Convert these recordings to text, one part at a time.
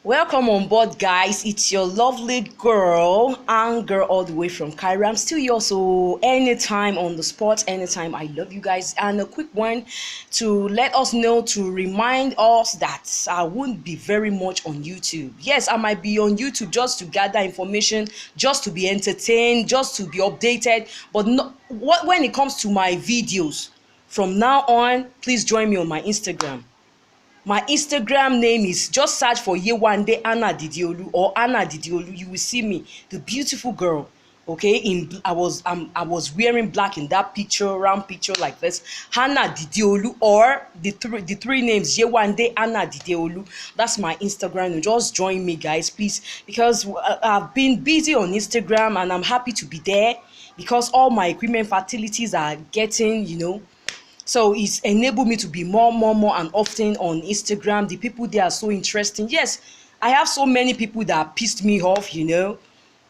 Welcome on board, guys. It's your lovely girl, and girl all the way from Cairo. I'm still here, so anytime on the spot, anytime. I love you guys. And a quick one to let us know, to remind us that I won't be very much on YouTube. Yes, I might be on YouTube just to gather information, just to be entertained, just to be updated. But when it comes to my videos, from now on, please join me on my Instagram. My Instagram name is, just search for Yewande Anna Didiolu or Anna Didiolu. You will see me, the beautiful girl. Okay, I was wearing black in that picture, round picture like this. Anna Didiolu, or the three names Yewande Anna Didiolu. That's my Instagram. Just join me, guys, please, because I've been busy on Instagram and I'm happy to be there because all my equipment facilities are getting. So it's enabled me to be more and often on Instagram. The people there are so interesting. Yes, I have so many people that pissed me off.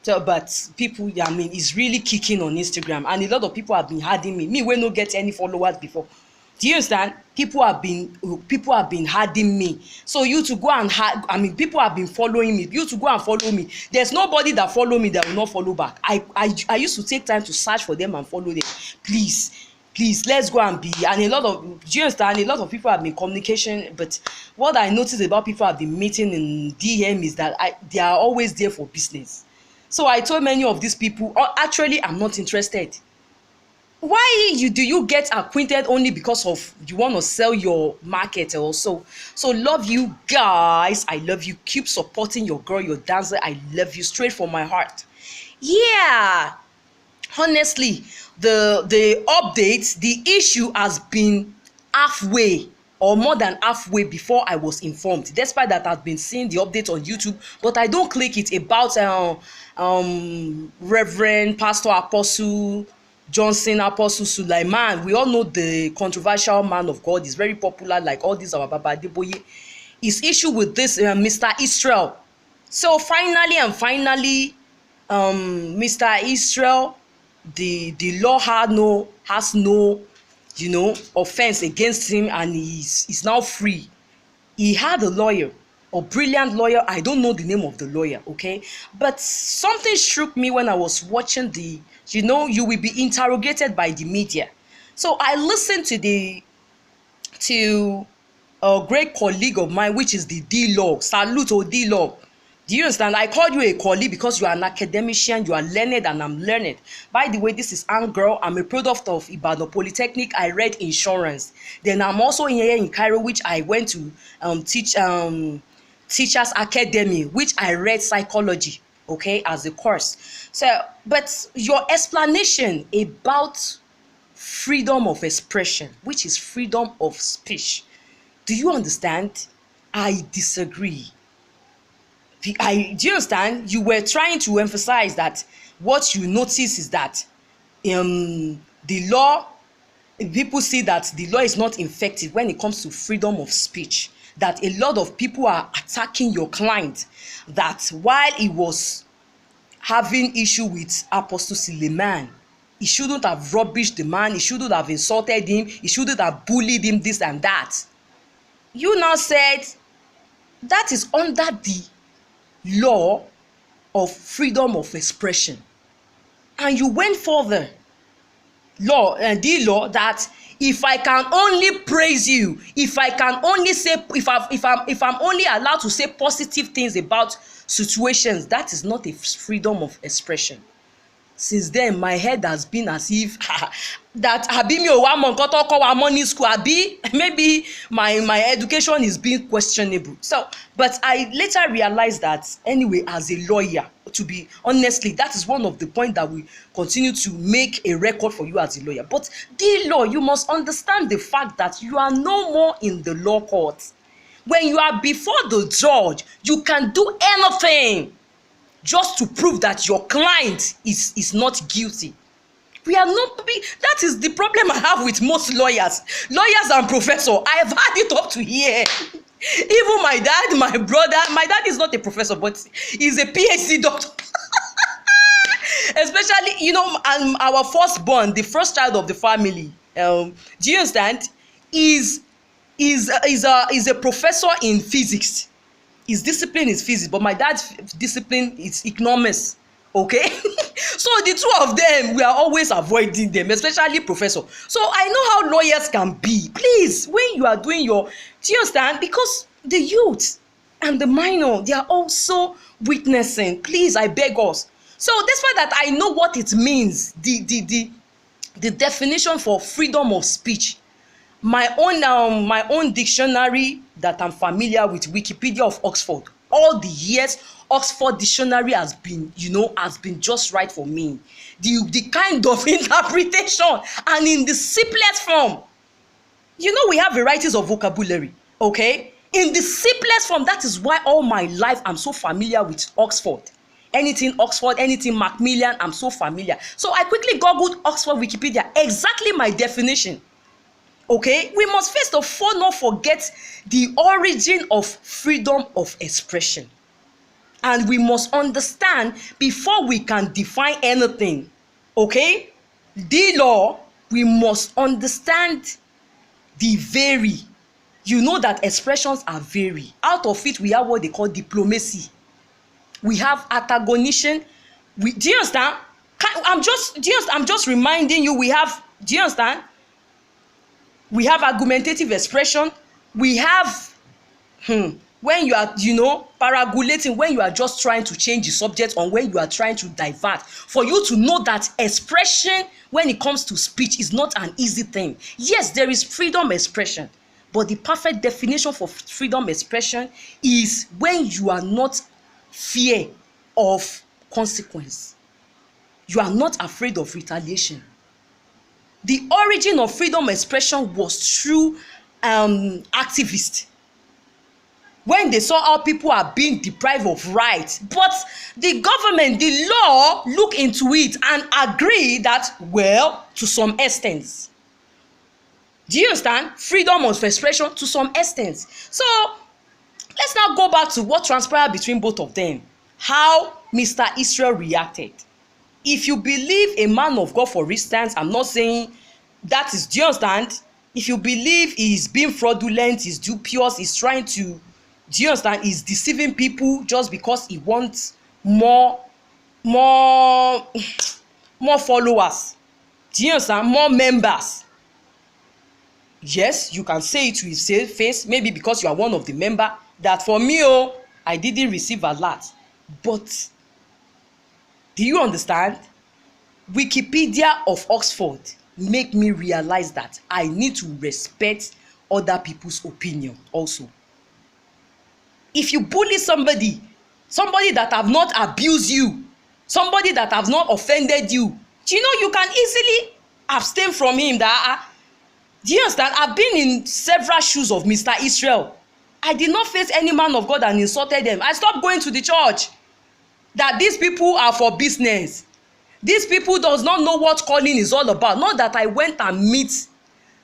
So, but people, it's really kicking on Instagram. And a lot of people have been adding me. Me, we no get any followers before. Do you understand? People have been adding me. So you to go and people have been following me. You to go and follow me. There's nobody that follow me that will not follow back. I used to take time to search for them and follow them. Please, let's go and be. And do you understand? A lot of people have been communication, but what I noticed about people I've been meeting in DM is that they are always there for business. So I told many of these people, actually, I'm not interested. Why do you get acquainted only because of you want to sell your market also? So love you guys. I love you. Keep supporting your girl, your dancer. I love you straight from my heart. Yeah. Honestly, the updates, the issue has been halfway or more than halfway before I was informed. Despite that, I've been seeing the update on YouTube, but I don't click it about Reverend Pastor Apostle Johnson, Apostle Sulaiman. We all know the controversial man of God is very popular, like all these our Baba Adeboye. His issue with this Mr. Israel. So finally, Mr. Israel, the law has no offense against him, and he's now free. He had a lawyer, a brilliant lawyer. I don't know the name of the lawyer, okay, but something struck me when I was watching you will be interrogated by the media. So I listened to a great colleague of mine, which is the D-Law. Salute to D-Law. Do you understand? I called you a colleague because you are an academician, you are learned, and I'm learned. By the way, this is Girl. I'm a product of Ibadan Polytechnic. I read insurance. Then I'm also here in Cairo, which I went to Teachers Academy, which I read psychology, okay, as a course. So, but your explanation about freedom of expression, which is freedom of speech, do you understand? I disagree. Do you understand? You were trying to emphasize that what you notice is that the law, people see that the law is not effective when it comes to freedom of speech, that a lot of people are attacking your client, that while he was having issue with Apostle Suleiman, he shouldn't have rubbished the man, he shouldn't have insulted him, he shouldn't have bullied him, this and that. You now said that is under the law of freedom of expression, and you went further, the law that if I can only praise you, if I can only say, if I'm only allowed to say positive things about situations, that is not a freedom of expression. Since then, my head has been as if that abi o wa mo nkan to ko wa money school, abi maybe my education is being questionable. So, but I later realized that anyway, as a lawyer, to be honestly, that is one of the points that we continue to make a record for you as a lawyer. But the law, you must understand the fact that you are no more in the law court. When you are before the judge, you can do anything just to prove that your client is not guilty. We are not. That is the problem I have with most lawyers and professors. I have had it up to here. Even my dad, my brother, my dad is not a professor, but he's a PhD doctor. Especially, our firstborn, the first child of the family. Do you understand? Is a professor in physics. His discipline is physics, but my dad's discipline is economics. Okay. So the two of them, we are always avoiding them, especially professor. So I know how lawyers can be. Please, when you are doing your, do you understand? Because the youth and the minor, they are also witnessing. Please, I beg us. So despite that, I know what it means, the definition for freedom of speech. My own dictionary that I'm familiar with, Wikipedia of Oxford. All the years, Oxford dictionary has been, has been just right for me. The kind of interpretation, and in the simplest form. We have varieties of vocabulary, okay? In the simplest form, that is why all my life I'm so familiar with Oxford. Anything Oxford, anything Macmillan, I'm so familiar. So I quickly googled Oxford Wikipedia, exactly my definition. Okay, we must first of all not forget the origin of freedom of expression. And we must understand before we can define anything. Okay, the law, we must understand the vary. You know that expressions are vary. Out of it, we have what they call diplomacy. We have antagonism. Do you understand? I'm just reminding you. We have. Do you understand? We have argumentative expression. We have when you are, paragulating, when you are just trying to change the subject, or when you are trying to divert. For you to know that expression, when it comes to speech, is not an easy thing. Yes, there is freedom expression, but the perfect definition for freedom expression is when you are not fear of consequence. You are not afraid of retaliation. The origin of freedom expression was through activists. When they saw how people are being deprived of rights, but the government, the law, look into it and agree that, well, to some extent. Do you understand? Freedom of expression to some extent. So let's now go back to what transpired between both of them. How Mr. Israel reacted. If you believe a man of God, for instance, I'm not saying that is, do you understand? If you believe he's being fraudulent, he's dubious, he's trying to, do you understand? He's deceiving people just because he wants more followers. Do you understand? More members. Yes, you can say it to his face, maybe because you are one of the member, that for me, I didn't receive a lot. But do you understand? Wikipedia of Oxford make me realize that I need to respect other people's opinion also. If you bully somebody that have not abused you, somebody that have not offended you, you can easily abstain from him. Do you understand? I've been in several shoes of Mr. Israel. I did not face any man of God and insulted them. I stopped going to the church. That these people are for business. These people does not know what calling is all about. Not that I went and meet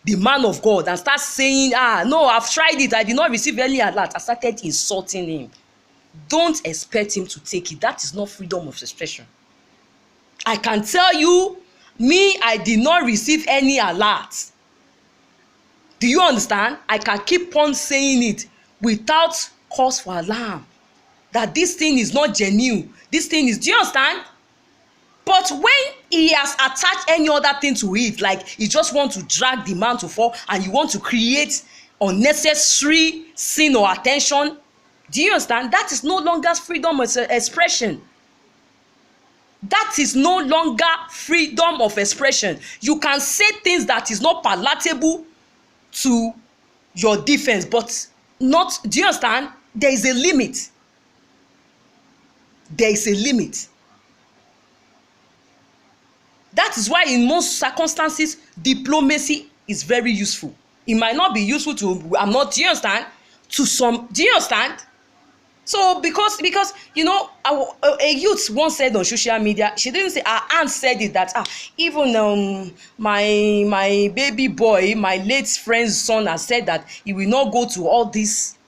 the man of God and start saying, no, I've tried it, I did not receive any alert. I started insulting him. Don't expect him to take it. That is not freedom of expression. I can tell you, me, I did not receive any alert. Do you understand? I can keep on saying it without cause for alarm. That this thing is not genuine. This thing is, do you understand? But when he has attached any other thing to it, like he just want to drag the man to fall and you want to create unnecessary sin or attention, do you understand? That is no longer freedom of expression. That is no longer freedom of expression. You can say things that is not palatable to your defense, but not, do you understand? There is a limit. There is a limit. That is why in most circumstances, diplomacy is very useful. It might not be useful to, do you understand? To some, do you understand? So because a youth once said on social media, she didn't say, her aunt said it, that even my baby boy, my late friend's son, has said that he will not go to all these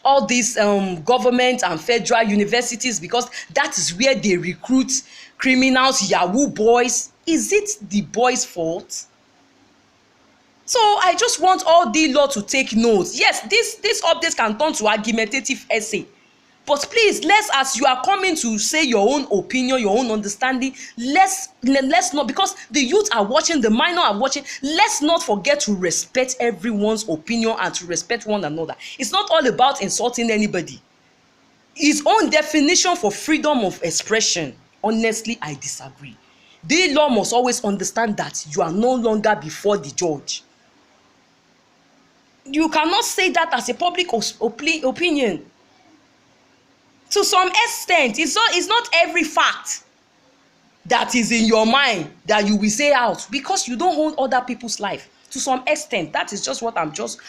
government and federal universities because that is where they recruit criminals, Yahoo boys. Is it the boys' fault? So I just want all the law to take note. Yes, this update can turn to argumentative essay. But please, as you are coming to say your own opinion, your own understanding, let's not, because the youth are watching, the minor are watching, let's not forget to respect everyone's opinion and to respect one another. It's not all about insulting anybody. His own definition for freedom of expression, honestly, I disagree. The law must always understand that you are no longer before the judge. You cannot say that as a public opinion. To some extent, it's not every fact that is in your mind that you will say out, because you don't hold other people's life. To some extent, that is just what I've just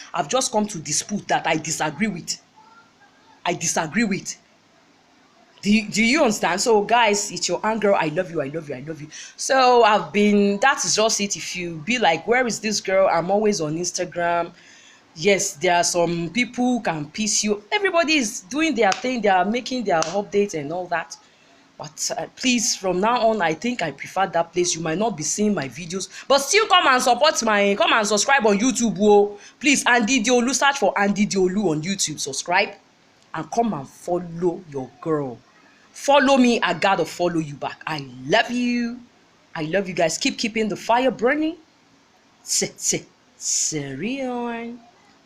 come to dispute, that I disagree with. Do you understand? So guys, it's your aunt girl. I love you. So that is just it. If you be like, where is this girl? I'm always on Instagram. Yes, there are some people who can piss you. Everybody is doing their thing. They are making their updates and all that. But please, from now on, I think I prefer that place. You might not be seeing my videos, but still come and subscribe on YouTube. Oh, please, Andy Diolu, search for Andy Diolu on YouTube. Subscribe and come and follow your girl. Follow me. I gotta follow you back. I love you guys. Keeping the fire burning. Serion.